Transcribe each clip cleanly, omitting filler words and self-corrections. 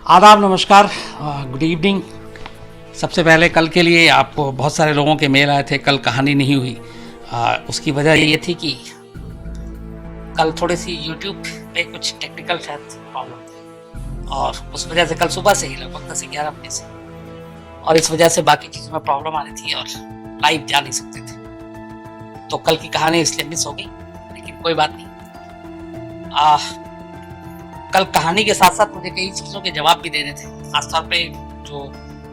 आदाब, नमस्कार, good evening. सबसे पहले कल के लिए आपको बहुत सारे लोगों के मेल आए थे, कल कहानी नहीं हुई। उसकी वजह ये थी कि कल थोड़ी सी यूट्यूब पे कुछ टेक्निकल शायद प्रॉब्लम थी और उस वजह से कल सुबह से ही लगभग 10 से 11 बजे से और इस वजह से बाकी चीज़ों में प्रॉब्लम आ रही थी और लाइव जा नहीं सकते थे, तो कल की कहानी इसलिए मिस हो गई, लेकिन कोई बात नहीं। कल कहानी के साथ साथ मुझे कई चीज़ों के जवाब भी देने थे, खासतौर पे जो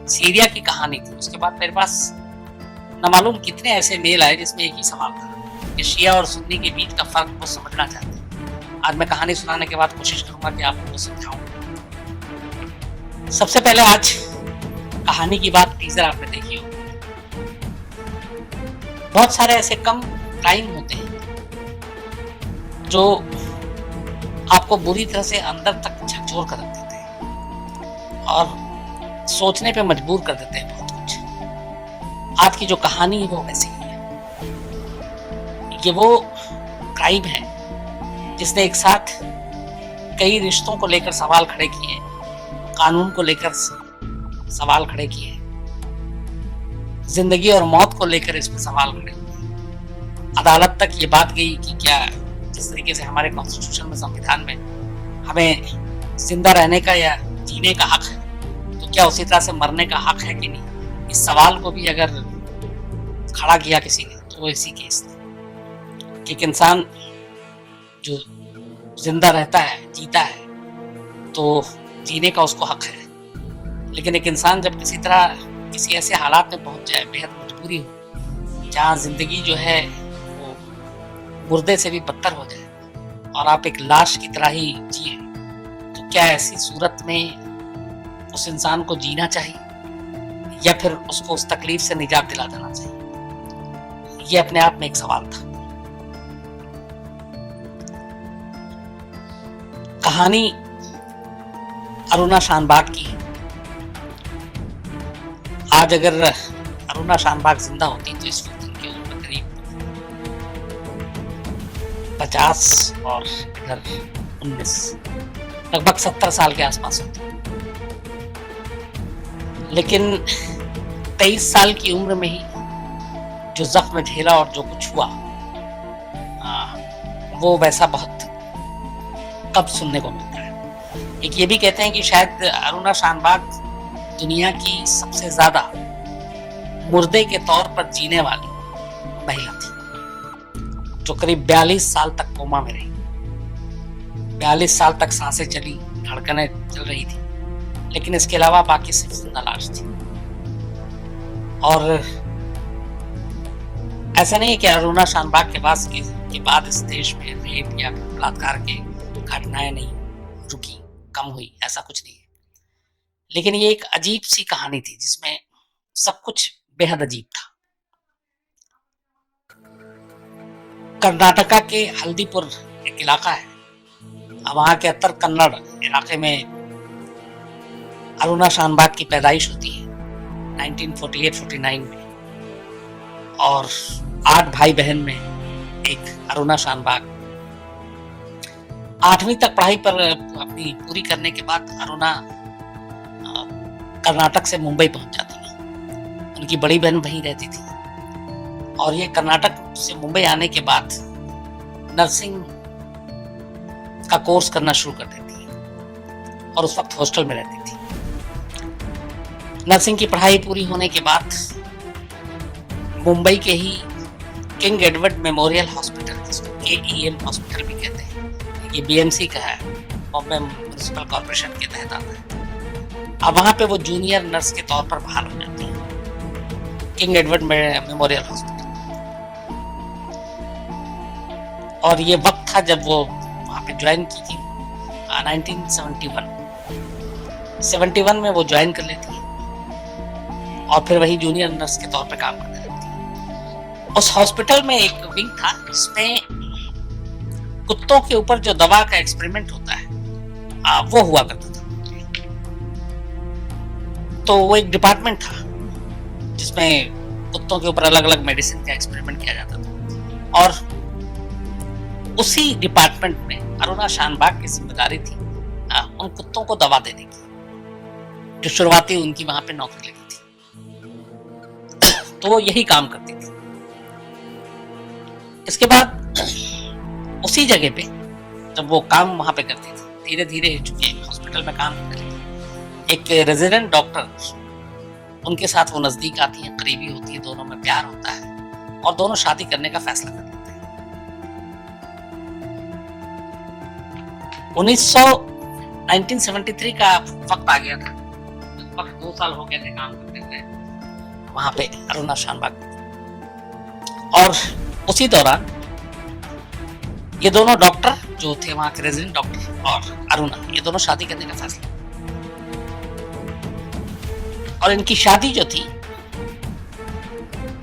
सीरिया की कहानी थी। उसके बाद मेरे पास न मालूम कितने ऐसे मेल आए जिसमें एक ही सवाल था कि शिया और सुन्नी के बीच का फर्क वो समझना चाहते हैं। आज मैं कहानी सुनाने के बाद कोशिश करूंगा कि आपको वो समझाऊं। सबसे पहले आज कहानी की बात टीजर आपने देखी हो। बहुत सारे ऐसे कम क्राइम होते हैं जो आपको बुरी तरह से अंदर तक झकझोर कर रख देते हैं और सोचने पे मजबूर कर देते हैं बहुत कुछ। आज की जो कहानी है वो वैसी ही है। ये वो क्राइम है जिसने एक साथ कई रिश्तों को लेकर सवाल खड़े किए, कानून को लेकर सवाल खड़े किए, जिंदगी और मौत को लेकर इस पर सवाल खड़े हुए। अदालत तक ये बात गई कि क्या जिस तरीके से हमारे कॉन्स्टिट्यूशन में, संविधान में हमें जिंदा रहने का या जीने का हक है, तो क्या उसी तरह से मरने का हक है कि नहीं। इस सवाल को भी अगर खड़ा किया किसी ने तो वो इसी केस ने कि एक इंसान जो जिंदा रहता है, जीता है, तो जीने का उसको हक है, लेकिन एक इंसान जब किसी तरह किसी ऐसे हालात में पहुंच जाए, बेहद मजबूरी हो, जहाँ जिंदगी जो है वो मुर्दे से भी बदतर हो जाए और आप एक लाश की तरह ही जिए, तो क्या ऐसी सूरत में उस इंसान को जीना चाहिए या फिर उसको उस तकलीफ से निजात दिला देना चाहिए। ये अपने आप में एक सवाल था। कहानी अरुणा शानबाग की है। आज अगर अरुणा शानबाग जिंदा होती तो इस वक्त उनकी उम्र करीब 50 और इधर 19, लगभग 70 साल के आसपास होती। लेकिन 23 साल की उम्र में ही जो जख्म झेला और जो कुछ हुआ, वो वैसा बहुत कब सुनने को मिलता है। एक ये भी कहते हैं कि शायद अरुणा शानबाग दुनिया की सबसे ज्यादा मुर्दे के तौर पर जीने वाली महिला थी, जो करीब 42 साल तक कोमा में रही। 42 साल तक सांसें चली, धड़कनें चल रही थी, लेकिन इसके अलावा बाकी सिर्फ जिंदा लाश थी। और ऐसा नहीं है कि अरुणा शानबाग के बाद इस देश में रेप या बलात्कार के घटनाएं नहीं रुकी, कम हुई, ऐसा कुछ नहीं है। लेकिन ये एक अजीब सी कहानी थी जिसमें सब कुछ बेहद अजीब था। कर्नाटका के हल्दीपुर एक इलाका है, वहां के उत्तर कन्नड़ इलाके में अरुणा शानबाग की पैदाइश होती है 1948-49 में, और 8 भाई बहन में एक अरुणा शानबाग। 8वीं तक पढ़ाई पर अपनी पूरी करने के बाद अरुणा कर्नाटक से मुंबई पहुंच जाती है। उनकी बड़ी बहन वहीं रहती थी और ये कर्नाटक से मुंबई आने के बाद नर्सिंग का कोर्स करना शुरू कर देती है और उस वक्त हॉस्टल में रहती थी। नर्सिंग की पढ़ाई पूरी होने के बाद मुंबई के ही किंग एडवर्ड मेमोरियल हॉस्पिटल, जिसको KEM हॉस्पिटल भी कहते हैं, ये BMC का है, बॉम्बे म्युनिसिपल कॉर्पोरेशन के तहत आता है। अब वहां पे वो जूनियर नर्स के तौर पर बहाल हो जाती है किंग एडवर्ड मेमोरियल हॉस्पिटल। और ये वक्त था जब वो वहां पे ज्वाइन की थी 1971 में वो ज्वाइन कर लेती है और फिर वही जूनियर नर्स के तौर पे काम करने लगती है। उस हॉस्पिटल में एक विंग था जिसमें कुत्तों के ऊपर जो दवा का एक्सपेरिमेंट होता है वो हुआ करता था। तो वो एक डिपार्टमेंट था जिसमें कुत्तों के ऊपर अलग अलग मेडिसिन का एक्सपेरिमेंट किया जाता था, और उसी डिपार्टमेंट में अरुणा शानबाग की जिम्मेदारी थी उन कुत्तों को दवा देने की। जो शुरुआती उनकी वहां पे नौकरी लगी थी, तो वो यही काम करती थी। इसके बाद उसी जगह पे जब वो काम वहां पे करती थी, धीरे धीरे चूंकि हॉस्पिटल में काम करती थी, एक रेजिडेंट डॉक्टर उनके साथ वो नजदीक आती है, करीबी होती है, दोनों में प्यार होता है और दोनों शादी करने का फैसला कर लेते हैं। 1973 का वक्त आ गया था, लगभग 2 साल हो गए थे काम करते हुए वहां पे अरुणा शानबाग। और उसी दौरान ये दोनों डॉक्टर जो थे वहां के रेजिडेंट डॉक्टर और अरुणा, ये दोनों शादी करने का फैसला, और इनकी शादी जो थी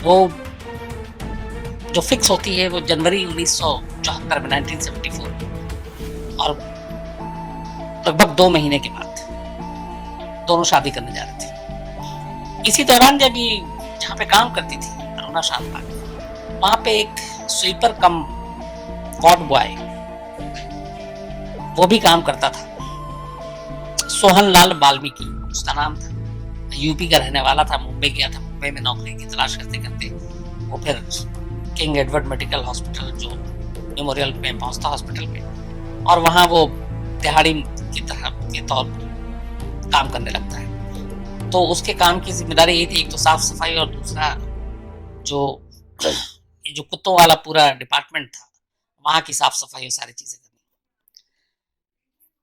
वो जो फिक्स होती है वो जनवरी 1974 में 1974, और लगभग 2 महीने के बाद दोनों शादी करने जा रहे थे। इसी दौरान जब ये जहाँ पे काम करती थी अरुणा शानबाग, वहां पे एक स्वीपर कम वार्ड बॉय वो भी काम करता था, सोहन लाल वाल्मीकि उसका नाम था। यूपी का रहने वाला था, मुंबई गया था, मुंबई में नौकरी की तलाश करते करते वो फिर किंग एडवर्ड मेडिकल हॉस्पिटल जो मेमोरियल में पहुंचता हॉस्पिटल में, और वहां वो दिहाड़ी की तरह के तौर पर काम करने लगता है। तो उसके काम की जिम्मेदारी ये थी, एक तो साफ सफाई और दूसरा जो कुत्तों वाला पूरा डिपार्टमेंट था वहां की साफ सफाई और सारी चीजें करनी।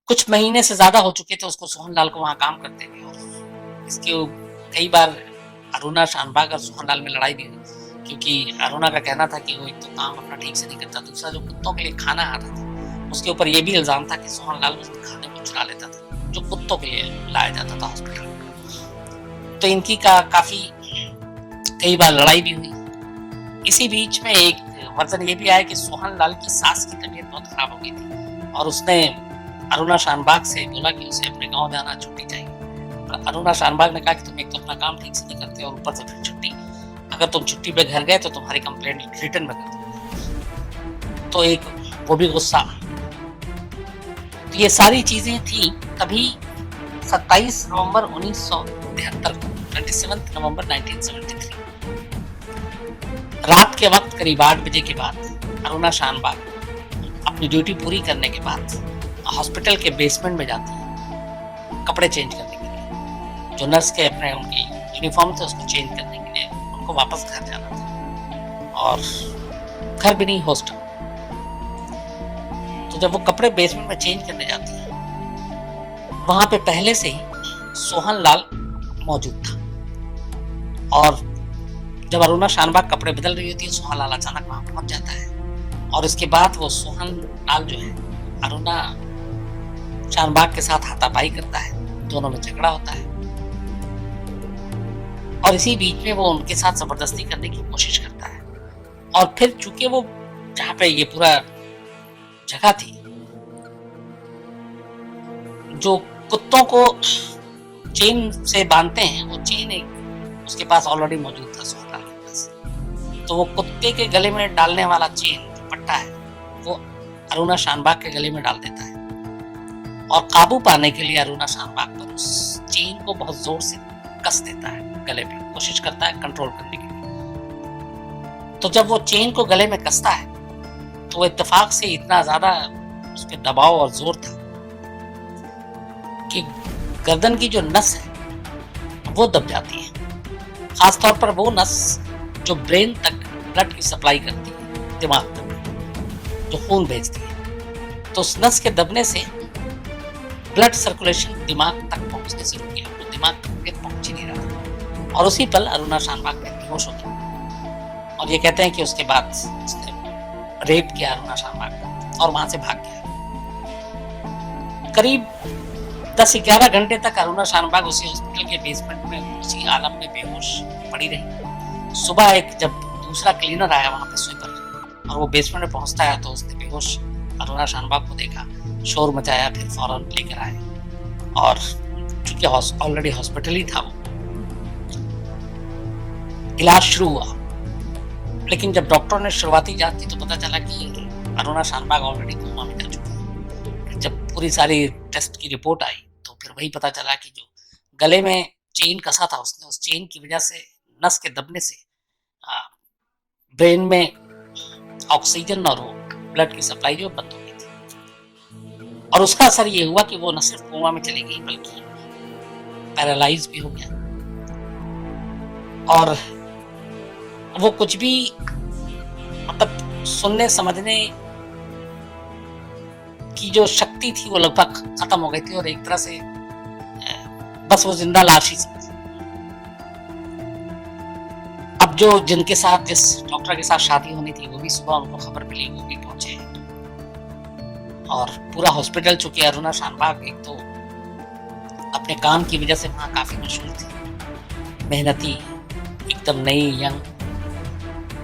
कुछ महीने से ज्यादा हो चुके थे उसको, सोहन लाल को वहां काम करते हुए, और इसके कई बार अरुणा शानबाग और सोहन लाल में लड़ाई भी हुई, क्योंकि अरुणा का कहना था कि वो एक तो काम अपना ठीक से नहीं करता, दूसरा जो कुत्तों के लिए खाना आता था उसके ऊपर ये भी इल्जाम था कि सोहन लाल उस खाने को चुरा लेता था जो कुत्तों के लिए लाया जाता था हॉस्पिटल में। तो इनकी काफी कई बार लड़ाई भी हुई। इसी बीच में एक वर्जन ये भी आया कि सोहन लाल की सास की तबीयत बहुत खराब हो गई थी और उसने अरुणा शानबाग से बोला कि उसे अपने गांव जाना, छुट्टी चाहिए। पर अरुणा शानबाग ने कहा कि तुम एक तो अपना काम ठीक से नहीं करते और ऊपर से फिर छुट्टी, अगर तुम छुट्टी पे घर गए तो तुम्हारी कंप्लेंट रिटर्न में कर दूंगी। तो एक वो भी गुस्सा। तो ये सारी चीजें थी तभी 27 नवंबर 1973 को, 27 नवंबर 1973 रात के वक्त करीब 8 बजे के बाद अरुणा शानबाग अपनी ड्यूटी पूरी करने के बाद हॉस्पिटल के बेसमेंट में जाती है कपड़े चेंज करने के लिए। जो नर्स के अपने उनकी यूनिफॉर्म थे उसको चेंज करने के लिए उनको वापस घर जाना था, और घर भी नहीं, हॉस्टल। तो जब वो कपड़े बेसमेंट में चेंज करने जाती है, वहां पे पहले से ही सोहन लाल मौजूद था, और जब अरुणा शानबाग कपड़े बदल रही होती है, सोहन लाल अचानक वहां पहुंच जाता है, और इसके बाद वो सोहन लाल जो है अरुणा शानबाग के साथ हाथापाई करता है, दोनों में झगड़ा होता है, और इसी बीच में वो उनके साथ जबरदस्ती करने की कोशिश करता है। और फिर चूंकि वो जहाँ पे ये पूरा जगह थी, जो कुत्तों को चेन से बांधते हैं, वो चेन एक उसके पास ऑलरेडी मौजूद था सोहन लाल के पास। तो वो कुत्ते के गले में डालने वाला चेन जो पट्टा है वो अरुणा शानबाग के गले में डाल देता है, और काबू पाने के लिए अरुणा शानबाग पर उस चेन को बहुत जोर से कस देता है गले पे, कोशिश करता है कंट्रोल करने की। तो जब वो चेन को गले में कसता है तो वो इत्तेफाक से इतना ज्यादा उस पर दबाव और जोर था कि गर्दन की जो नस है वो दब जाती है, खासतौर पर वो नस जो ब्रेन तक ब्लड की सप्लाई करती है, दिमाग तक जो खून भेजती है। तो उस नस के दबने से ब्लड सर्कुलेशन दिमाग तक पहुंचने से रुक गया, वो दिमाग तक पहुंच ही नहीं रहा, और उसी पल अरुणा शानबाग बेहोश हो गई। और ये कहते हैं कि उसके बाद उसने रेप किया अरुणा शानबाग और वहां से भाग गया। करीब 10-11 घंटे तक अरुणा शानबाग उसी हॉस्पिटल के बेसमेंट में उसी आलम में बेहोश पड़ी रही। सुबह एक जब दूसरा क्लीनर आया वहां पे, स्वीपर, और वो बेसमेंट में पहुंचता है तो उसने बेहोश अरुणा शानबाग को देखा, शोर मचाया, फिर फौरन लेकर आए, और चूंकि ऑलरेडी हॉस्पिटल ही था वो, इलाज शुरू हुआ। लेकिन जब डॉक्टरों ने शुरुआती जांच की तो पता चला कि अरुणा शानबाग ऑलरेडी कोमा में जा चुकी है। जब पूरी सारी टेस्ट की रिपोर्ट आई तो फिर वही पता चला कि जो गले में चेन कसा था उसने, उस चेन की वजह से नस के दबने से ब्रेन में ऑक्सीजन और वो ब्लड की सप्लाई जो बंद हो गई थी, और उसका असर ये हुआ कि वो न सिर्फ कोमा में चली गई बल्कि पैरालाइज भी हो गया, और वो कुछ भी मतलब सुनने समझने की जो शक्ति थी वो लगभग खत्म हो गई थी, और एक तरह से बस वो जिंदा लाश ही थी। अब जो जिनके साथ जिस डॉक्टर के साथ शादी होनी थी वो भी सुबह उनको खबर मिली, वो भी पहुंचे, और पूरा हॉस्पिटल, चूंकि अरुणा शानबाग एक तो अपने काम की वजह से वहाँ काफी मशहूर थी, मेहनती, एकदम नई यंग,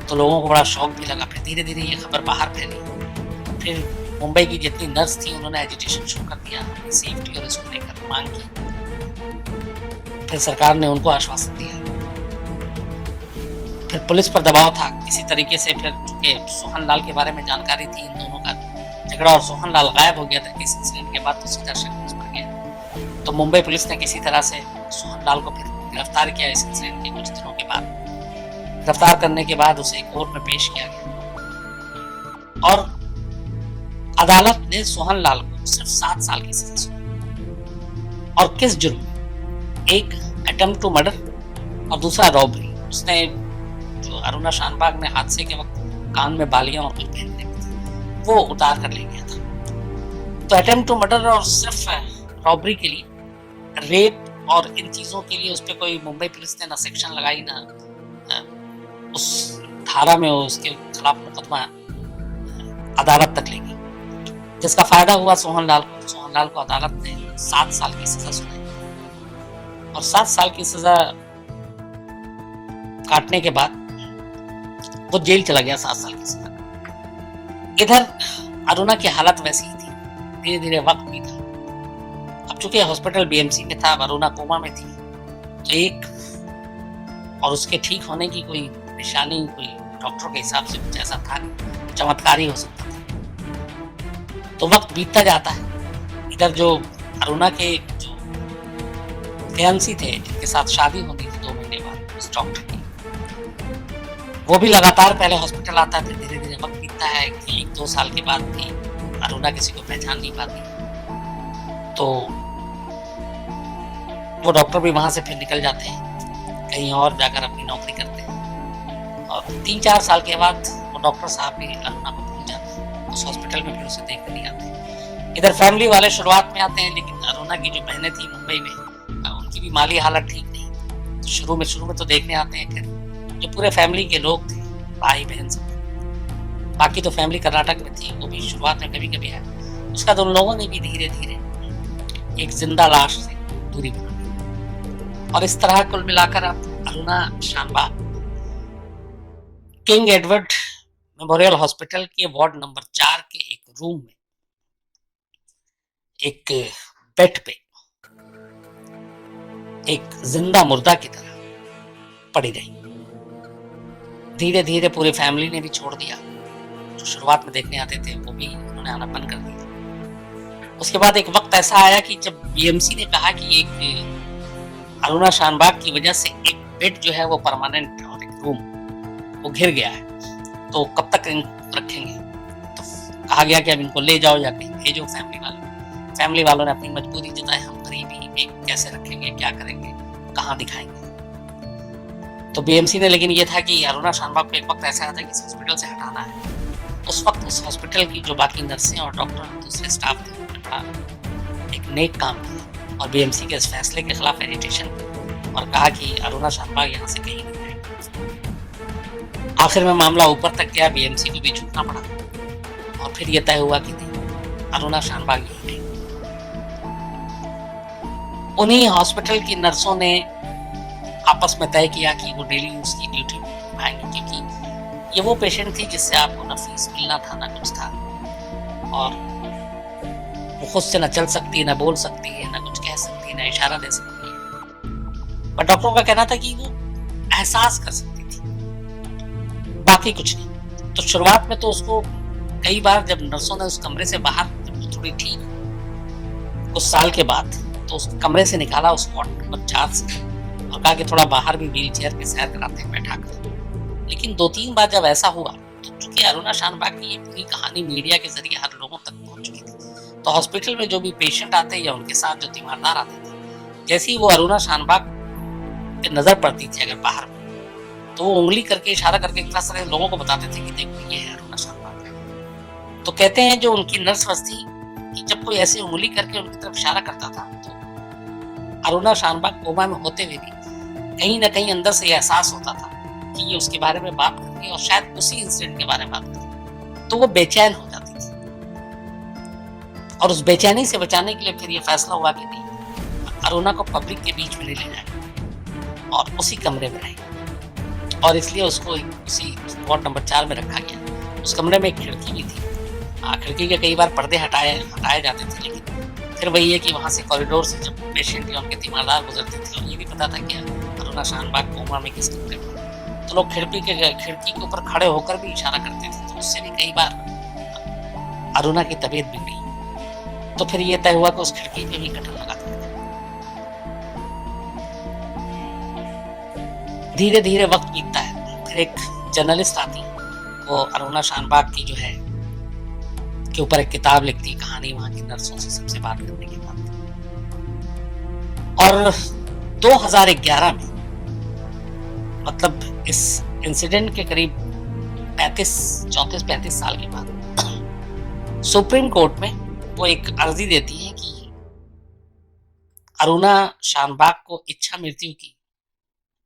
तो लोगों को बड़ा शौक भी लगा। फिर धीरे धीरे ये खबर बाहर फैली। फिर मुंबई की जितनी नर्स थी उन्होंने एजिटेशन शुरू कर दिया, अपनी सेफ्टी और इसको लेकर मांग की। फिर सरकार ने उनको आश्वासन दिया। फिर पुलिस पर दबाव था किसी तरीके से। फिर चूंकि सोहन लाल के बारे में जानकारी थी, इन दोनों का झगड़ा, और सोहन लाल गायब हो गया था इस इंसिडेंट के बाद, तो सीधा शक उस पर गया। तो मुंबई पुलिस ने किसी तरह से सोहन लाल को फिर गिरफ्तार किया। इस इंसिडेंट के कुछ दिनों के बाद गिरफ्तार करने के बाद उसे कोर्ट में पेश किया गया, और अदालत ने सोहन लाल को सिर्फ 7 साल की सजा सुनाई। और किस जुर्म? एक अटेम्प्ट टू मर्डर और दूसरा रॉबरी। उसने जो अरुणा शानबाग ने हादसे के वक्त कान में बालियां और कुछ पहनने में थी वो उतार कर ले गया था। तो अटेम्प्ट टू मर्डर और सिर्फ रॉबरी के लिए, रेप और इन चीजों के लिए उस पर कोई मुंबई पुलिस ने ना सेक्शन लगाई, ना उस धारा में उसके खिलाफ मुकदमा अदालत तक ले गई, जिसका फायदा हुआ सोहन लाल को। सोहन लाल को अदालत ने 7 साल की सजा सुनाई, और 7 साल की सजा काटने के बाद वो जेल चला गया 7 साल की सजा। इधर अरुणा की हालत वैसी ही थी, धीरे धीरे वक्त भी था। अब चूंकि हॉस्पिटल बीएमसी में था, अरुणा कोमा में थी, तो एक और उसके ठीक होने की कोई निशानी, कोई डॉक्टर के हिसाब से कुछ ऐसा था नहीं, चमत्कार ही हो सकता था। तो वक्त बीतता जाता है। इधर जो अरुणा के जो फियांसी थे, जिनके साथ शादी होनी थी 2 महीने बाद उस डॉक्टर की, वो भी लगातार पहले हॉस्पिटल आता है। फिर धीरे धीरे वक्त बीतता है कि 1-2 साल के बाद भी अरुणा किसी को पहचान नहीं पाती, तो वो डॉक्टर भी वहां से फिर निकल जाते हैं, कहीं और जाकर अपनी नौकरी करते हैं। और 3-4 साल के बाद वो डॉक्टर साहब भी अरुणा को भूल जाते हैं, उस हॉस्पिटल में फिर उसे देखने नहीं आते। इधर फैमिली वाले शुरुआत में आते हैं, लेकिन अरुणा की जो बहनें थी मुंबई में, उनकी भी माली हालत ठीक नहीं, तो शुरू में तो देखने आते हैं। फिर जो पूरे फैमिली के लोग थे, भाई बहन सब, बाकी तो फैमिली कर्नाटक में थी, वो भी शुरुआत में कभी कभी आया। उसका तो उन लोगों ने भी धीरे धीरे एक जिंदा लाश से दूरी बना ली। और इस तरह कुल मिलाकर आप Aruna Shanbaug King Edward Memorial Hospital के वार्ड नंबर 4 के एक रूम में, एक बेड पे, एक जिंदा मुर्दा की तरह पड़ी रही। धीरे धीरे पूरी फैमिली ने भी छोड़ दिया। जो शुरुआत में देखने आते थे वो भी उन्होंने आना बंद कर दिया। उसके बाद एक वक्त ऐसा आया कि जब बीएमसी ने कहा कि एक अरुणा शानबाग की वजह से एक बेड जो है वो परमानेंट, और एक रूम वो घिर गया है, तो कब तक रखेंगे। तो कहा गया कि अब इनको ले जाओ या कहीं भेजो फैमिली वालों ने अपनी मजबूरी जताई, हम गरीबी में कैसे रखेंगे, क्या करेंगे, कहाँ दिखाएंगे। तो बीएमसी ने, लेकिन ये था कि अरुणा शानबाग को एक वक्त ऐसा आता है कि इस हॉस्पिटल से हटाना है। उस वक्त उस हॉस्पिटल की जो बाकी नर्सें और डॉक्टर दूसरे स्टाफ थे, उन्होंने बड़ा एक नेक काम किया और बीएमसी के इस फैसले के खिलाफ एजिटेशन, और कहा कि अरुणा शानबाग यहाँ से कहीं नहीं जाएगी। आखिर में मामला ऊपर तक गया, बीएमसी को भी झुकना पड़ा, और फिर यह तय हुआ कि नहीं, अरुणा शानबाग यहीं रहेगी। उन्हीं हॉस्पिटल की नर्सों ने आपस में तय किया कि वो डेली उसकी ड्यूटी निभाएंगे, क्योंकि ये वो पेशेंट थी जिससे आपको ना फीस मिलना था ना कुछ था, और वो खुद से ना चल सकती है, ना बोल सकती है, ना कुछ कह सकती है, ना इशारा दे सकती है। पर डॉक्टरों का कहना था कि वो एहसास कर सकती थी, बाकी कुछ नहीं। तो शुरुआत में तो उसको कई बार जब नर्सों ने उस कमरे से बाहर, जब थोड़ी ठीक, कुछ साल के बाद तो उस कमरे से निकाला उस वार्ड नंबर 4 से और कहा कि थोड़ा बाहर भी व्हील चेयर पे सैर कराते हैं बैठा कर। लेकिन 2-3 बार जब ऐसा हुआ तो चूंकि अरुणा शानबाग की ये पूरी कहानी मीडिया के जरिए हर लोगों तक पहुंच चुकी थी, तो हॉस्पिटल में जो भी पेशेंट आते या उनके साथ जो तीमारदार आते थे, जैसे ही वो अरुणा शानबाग पे नजर पड़ती थी अगर बाहर में, तो वो उंगली करके इशारा करके एक तरह से लोगों को बताते थे कि देखो ये है अरुणा शानबाग। तो कहते हैं जो उनकी नर्स थी कि जब कोई ऐसे उंगली करके उनकी तरफ इशारा करता था तो अरुणा शानबाग कोमा में होते हुए भी कहीं ना कहीं अंदर से एहसास होता था कि ये उसके बारे में बात कर रही है और शायद उसी इंसिडेंट के बारे में बात कर रही है, तो वो बेचैन हो जाती थी। और उस बेचैनी से बचाने के लिए फिर ये फैसला हुआ कि नहीं, अरुणा को पब्लिक के बीच में नहीं ले जाए और उसी कमरे में रहे, और इसलिए उसको उसी वार्ड नंबर 4 में रखा गया। उस कमरे में एक खिड़की भी थी, खिड़की के कई बार पर्दे हटाए जाते थे, लेकिन फिर वही है कि वहाँ से कॉरिडोर से जब पेशेंट या उनके तीमारदार गुजरते थे और ये भी पता था कि अरुणा शानबाग कोमा में किस कमरे में, तो लोग खिड़की के ऊपर खड़े होकर भी इशारा करते थे, तो उससे भी कई बार अरुणा की तबीयत बिगड़ी। तो फिर ये तय हुआ कि उस खिड़की पे भी कटन लगा दिया। धीरे धीरे वक्त बीतता है, फिर एक जर्नलिस्ट आती, वो अरुणा शानबाग की जो है के ऊपर एक किताब लिखती, कहानी वहां की नर्सों से सबसे बात करने के बाद। और 2011 में, मतलब इस इंसिडेंट के करीब 34-35 साल के बाद सुप्रीम कोर्ट में वो एक अर्जी देती है कि अरुणा शानबाग को इच्छा मृत्यु की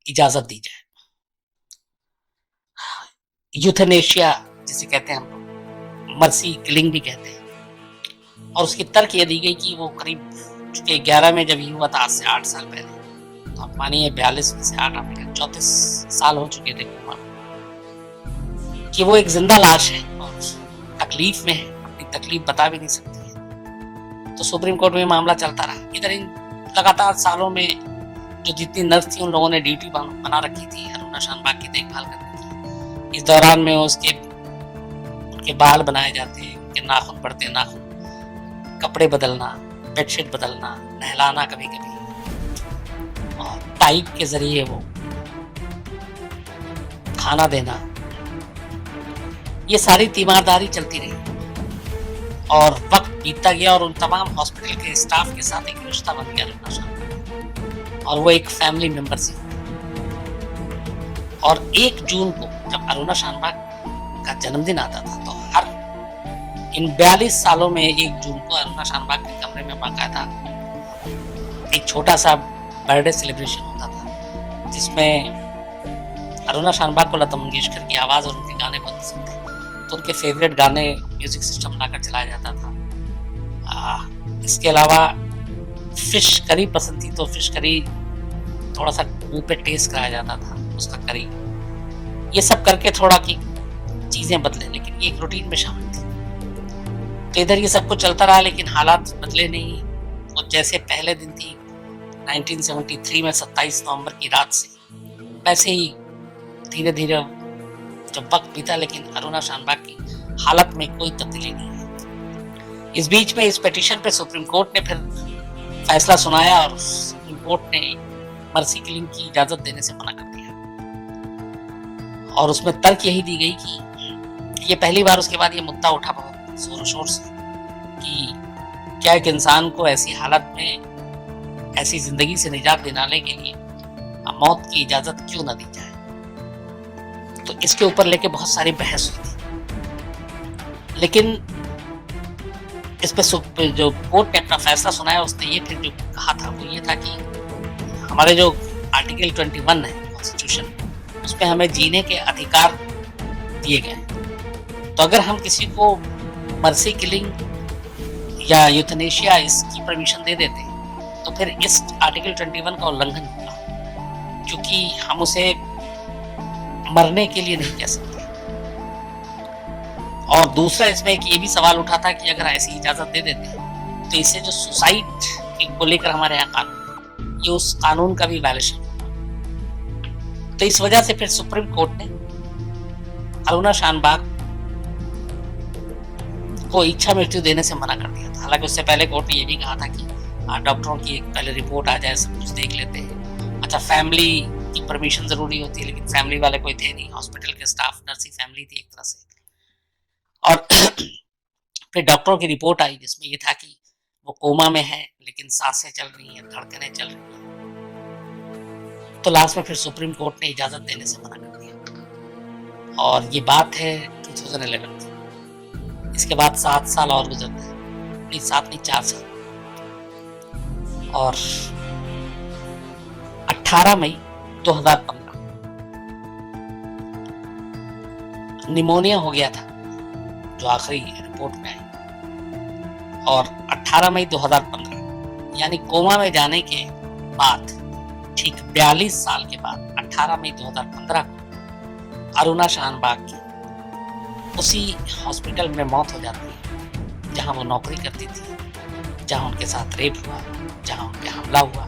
इजाजत दी जाए। यूथेनेशिया जिसे कहते हैं हम लोग, मर्सी किलिंग भी कहते हैं। और उसकी तर्क ये दी गई कि वो करीब, चूंकि 11 में जब ये हुआ था आज से 8 साल पहले, तो आप मानिए 42 में से 8 आपके 34 साल हो चुके थे कि वो एक जिंदा लाश है और तकलीफ में है, अपनी तकलीफ बता भी नहीं सकती है। तो सुप्रीम कोर्ट में मामला चलता रहा। इधर इन लगातार सालों में जो जितनी नर्स थी उन लोगों ने ड्यूटी बना रखी थी अरुणा शानबाग की देखभाल करने की। इस दौरान में उनके बाल बनाए जाते, उनके नाखून बढ़ते, नाखून, कपड़े बदलना, बेडशीट बदलना, नहलाना कभी कभी, और टाइप के जरिए वो खाना देना, ये सारी तीमारदारी चलती रही। और वक्त बीतता गया और उन तमाम हॉस्पिटल के स्टाफ के साथ एक रिश्ता बन गया अरुणा शानबाग, और वो एक फैमिली मेंबर से। और 1 जून को जब अरुणा शानबाग का जन्मदिन आता था, तो हर इन 42 सालों में 1 जून को अरुणा शानबाग के कमरे में बाकायदा एक छोटा सा बर्थडे सेलिब्रेशन होता था, जिसमें अरुणा शानबाग को लता मंगेशकर की आवाज और उनके गाने बहुत पसंद थे, तो उनके फेवरेट गाने म्यूजिक सिस्टम बनाकर चलाया जाता था। इसके अलावा फिश करी पसंद थी, तो फिश करी थोड़ा सा मुंह पे टेस्ट कराया जाता था उसका करी। ये सब करके थोड़ा की चीजें बदले, लेकिन ये एक रूटीन में शामिल थी। तो इधर ये सब कुछ चलता रहा, लेकिन हालात बदले नहीं। वो जैसे पहले दिन थी 1973 में 27 नवंबर की रात से, वैसे ही धीरे धीरे जब वक्त बीता, लेकिन अरुणा शानबाग की हालत में कोई तब्दीली नहीं है। इस बीच में इस पिटीशन पे सुप्रीम कोर्ट ने फिर फैसला सुनाया और सुप्रीम कोर्ट ने मर्सी किलिंग की इजाजत देने से मना कर दिया। और उसमें तर्क यही दी गई कि ये पहली बार, उसके बाद ये मुद्दा उठा बहुत जोर शोर से कि क्या एक इंसान को ऐसी हालत में ऐसी जिंदगी से निजात दिलाने के लिए मौत की इजाजत क्यों ना दी जाए। तो इसके ऊपर लेके बहुत सारी बहस हुई थी, लेकिन इस पे जो कोर्ट ने अपना फैसला सुनाया, उसने ये फिर जो कहा था वो ये था कि हमारे जो आर्टिकल 21 है कॉन्स्टिट्यूशन, उसमें हमें जीने के अधिकार दिए गए। तो अगर हम किसी को मर्सी किलिंग या यूथनेशिया इसकी परमिशन दे देते, तो फिर इस आर्टिकल 21 का उल्लंघन होगा, क्योंकि हम उसे मरने के लिए नहीं कह सकते। और दूसरा इसमें एक ये भी सवाल उठा था कि अगर ऐसी इजाजत दे देते तो इससे जो सुसाइड को लेकर हमारे यहाँ कानून, ये उस कानून का भी वायलेशन होगा। तो इस वजह से फिर सुप्रीम कोर्ट ने अरुणा शानबाग को इच्छा मृत्यु देने से मना कर दिया था। हालांकि उससे पहले कोर्ट ने यह भी कहा था कि डॉक्टरों की एक पहले रिपोर्ट आ जाए, सब कुछ देख लेते हैं। अच्छा, फैमिली की परमिशन ज़रूरी होती है, लेकिन फैमिली वाले कोई थे नहीं, हॉस्पिटल के स्टाफ, नर्सिंग फैमिली थी एक तरह से। और फिर डॉक्टरों की रिपोर्ट आई जिसमें ये था कि वो कोमा में है, लेकिन सांसें चल रही हैं, धड़कनें चल रही हैं। तो लास्ट में फिर सुप्रीम कोर्ट ने इजाज़त देने से मना कर दिया, और ये बात है 2011 की। इसके बाद 7 साल और गुजरते हैं, नहीं 7 नहीं 4 साल, और 18 मई 2015 निमोनिया हो गया था, जो आखिरी रिपोर्ट में आई। और 18 मई 2015 यानी कोमा में जाने के बाद ठीक 42 साल के बाद 18 मई 2015 को अरुणा शाहनबाग की उसी हॉस्पिटल में मौत हो जाती है जहां वो नौकरी करती थी, जहां उनके साथ रेप हुआ, जहां उन पे हमला हुआ,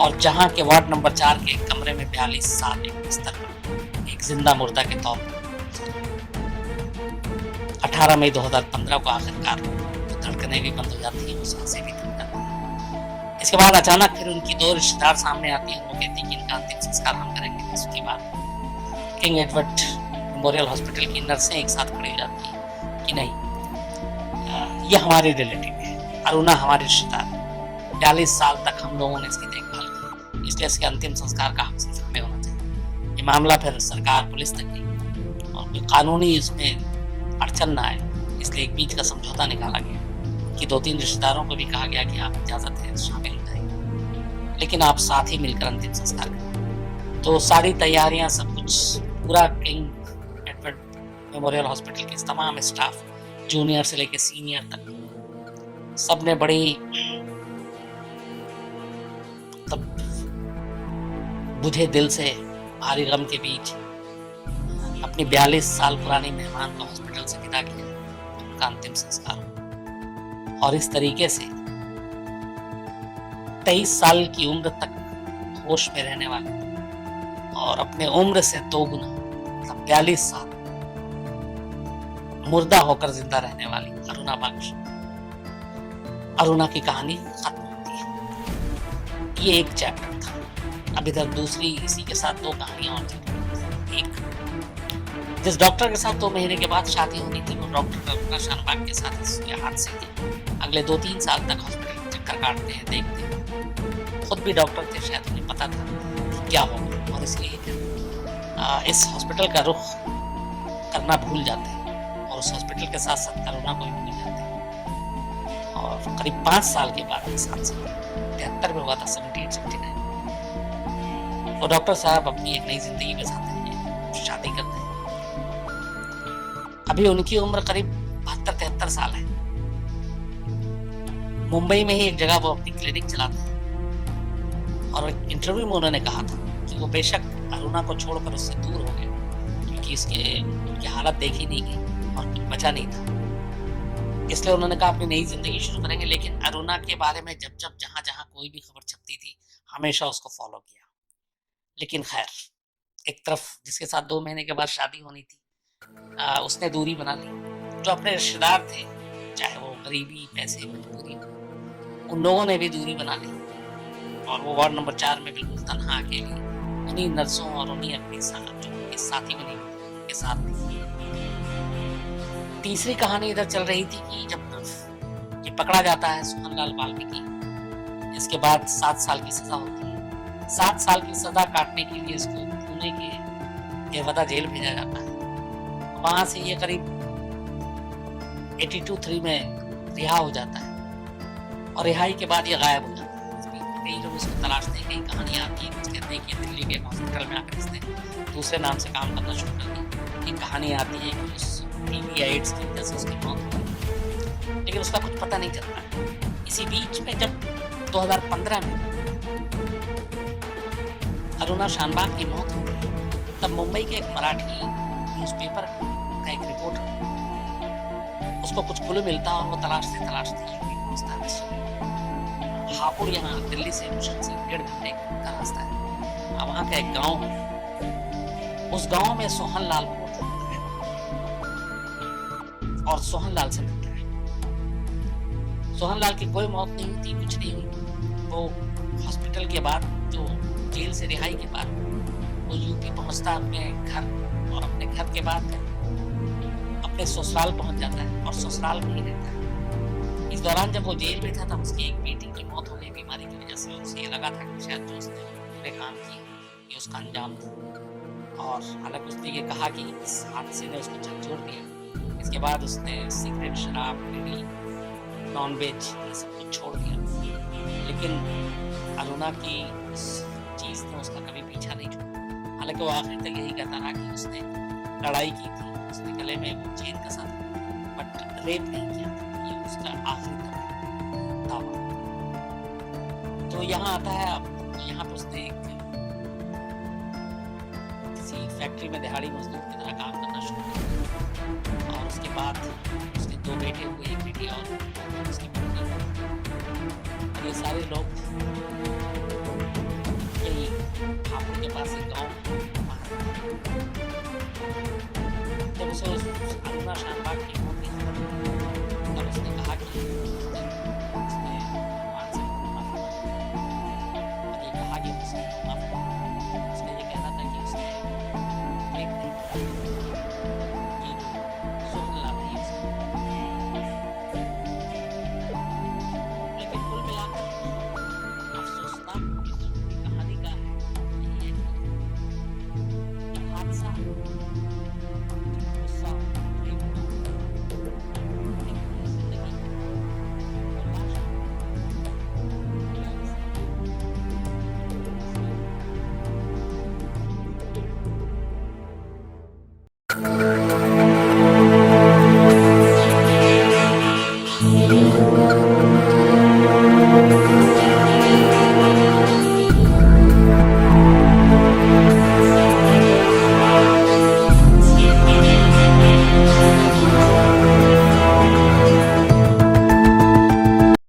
और जहां के वार्ड नंबर 4 के कमरे में 42 साल एक बिस्तर पर एक जिंदा मुर्दा के तौर पर 18 मई 2015 को आखिरकार धड़कनें भी बंद हो जाती हैं, वो सांसें भी थम जाती हैं। इसके बाद अचानक फिर उनकी 2 रिश्तेदार सामने आती हैं, वो कहती हैं कि इनका अंतिम संस्कार हम करेंगे। इसके बाद किंग एडवर्ड मेमोरियल हॉस्पिटल की नर्सें एक साथ खड़ी हो जाती हैं कि नहीं, ये हमारे रिलेटिव है, अरुणा हमारे रिश्तेदार, 42 साल तक हम लोगों ने इसकी देखभाल की, इसलिए इसके अंतिम संस्कार का हक सिर्फ हमें होना चाहिए। ये मामला फिर सरकार पुलिस तक गई, और कोई कानूनी इसमें अड़चन ना आए, इसलिए एक बीच का समझौता निकाला गया कि 2-3 रिश्तेदारों को भी कहा गया कि आप इजाज़त है शामिल हो जाइए, लेकिन आप साथ ही मिलकर अंतिम संस्कार करें। तो सारी तैयारियां, सब कुछ पूरा किंग एडवर्ड मेमोरियल हॉस्पिटल के तमाम स्टाफ, जूनियर से लेकर सीनियर तक, सब ने बड़ी तब बुझे दिल से भारी गम के बीच अपनी 42 साल पुरानी मेहमान को हॉस्पिटल से विदा किया, उनका अंतिम संस्कार। और इस तरीके से 23 साल की उम्र तक होश में रहने वाले और अपने उम्र से 2 गुना मतलब 42 साल मुर्दा होकर जिंदा रहने वाली अरुणा बख्श, अरुणा की कहानी खत्म होती है। ये एक चैप्टर था। अब इधर दूसरी इसी के साथ 2 कहानियां और थी। एक, जिस डॉक्टर के साथ 2 महीने के बाद शादी होनी थी, वो डॉक्टर अरुणा शाहनबाग के साथ इसके हादसे के अगले 2-3 साल तक हॉस्पिटल में चक्कर काटते हैं, देखते हैं। खुद भी डॉक्टर थे, शायद उन्हें पता था कि क्या होगा, और इसलिए इस हॉस्पिटल का रुख करना भूल जाते हैं, और उस हॉस्पिटल के साथ साथ अरुणा को भी भूल जाते हैं। और करीब 5 साल के बाद, 7 साल 73 में हुआ था, 78-79, वो डॉक्टर साहब अपनी एक नई जिंदगी बसाते हैं, शादी करते हैं। अभी उनकी उम्र करीब 72-73 साल है। मुंबई में ही एक जगह वो अपनी क्लिनिक चलाते हैं, और एक इंटरव्यू में उन्होंने कहा था कि वो बेशक अरुणा को छोड़कर उससे दूर हो गए, क्योंकि उनकी हालत देखी नहीं गई और कुछ बचा नहीं था। इसलिए उन्होंने कहा अपनी नई जिंदगी शुरू करेंगे, लेकिन अरुणा के बारे में जब जहां कोई भी खबर छपती थी, हमेशा उसको फॉलो किया। लेकिन खैर, एक तरफ जिसके साथ 2 महीने के बाद शादी होनी थी, उसने दूरी बना ली। जो अपने रिश्तेदार थे, चाहे वो गरीबी, पैसे, मजबूरी, उन लोगों ने भी दूरी बना ली, और वो वार्ड नंबर 4 में बिल्कुल तन्हा अकेली उन्हीं नर्सों और उन्हीं अपने साथी बनी के साथ थी। तीसरी कहानी इधर चल रही थी कि जब ये पकड़ा जाता है सोहनलाल वाल्मीकि, इसके बाद 7 साल की सजा होती है। 7 साल की सजा काटने के लिए इसको पुणे के येवदा जेल भेजा जाता है। वहां से ये करीब 82-83 में रिहा हो जाता है, और रिहाई के बाद ये गायब हो जाता है। कई लोग इसको तलाशते हैं, कई कहानियां आती हैं, कुछ कहते हैं कि दिल्ली के हॉस्पिटल में आकर इसने दूसरे नाम से काम करना शुरू कर दिया। एक कहानी आती है कि उस टीबी एड्स की वजह से उसकी मौत हुई, लेकिन उसका कुछ पता नहीं चलता। इसी बीच में जब 2015 में अरुणा शाहनबाग की मौत हो गई, तब मुंबई के एक मराठी न्यूज़पेपर का एक रिपोर्टर, उसको कुछ क्लू मिलता और वो तलाशते पहुंचता है हापुड़, यहाँ दिल्ली से मुश्किल से 1.5 घंटे का रास्ता है। अब वहाँ का एक गांव है, उस गांव में सोहनलाल को ढूंढता है और सोहनलाल से मिलता है। सोहनलाल की कोई मौत नहीं हुई थी, कुछ नहीं हुई। वो हॉस्पिटल के बाद, जो जेल से रिहाई के बाद, वो यूपी पहुंचता अपने घर, और अपने घर के बाद अपने ससुराल पहुंच जाता है और ससुराल में ही रहता है। इस दौरान जब वो जेल में था तब उसकी एक बेटी की मौत हो गई बीमारी की वजह से। उसे ये लगा था कि शायद जो उसने बुरे काम किए ये उसका अंजाम था, और हालांकि उसने ये कहा कि इस हादसे ने उसको झकझोर दिया। इसके बाद उसने सिगरेट, शराब, बीड़ी, नॉन वेज ये सब कुछ छोड़ दिया। लेकिन अरुणा की उस चीज़ ने उसका कभी पीछा नहीं छोड़ा। हालांकि वो आखिर तक यही कहता रहा कि उसने लड़ाई की थी, उसने गले में वो चेन कसा था, बट रेप नहीं किया था। ये उसका आखिरी दावा। तो यहाँ आता है, अब यहाँ पर उसने एक किसी फैक्ट्री में दिहाड़ी मजदूर की तरह काम करना शुरू किया, और उसके बाद उसके 2 बेटे हुए, एक बेटी और उसकी पत्नी। ये सारे लोग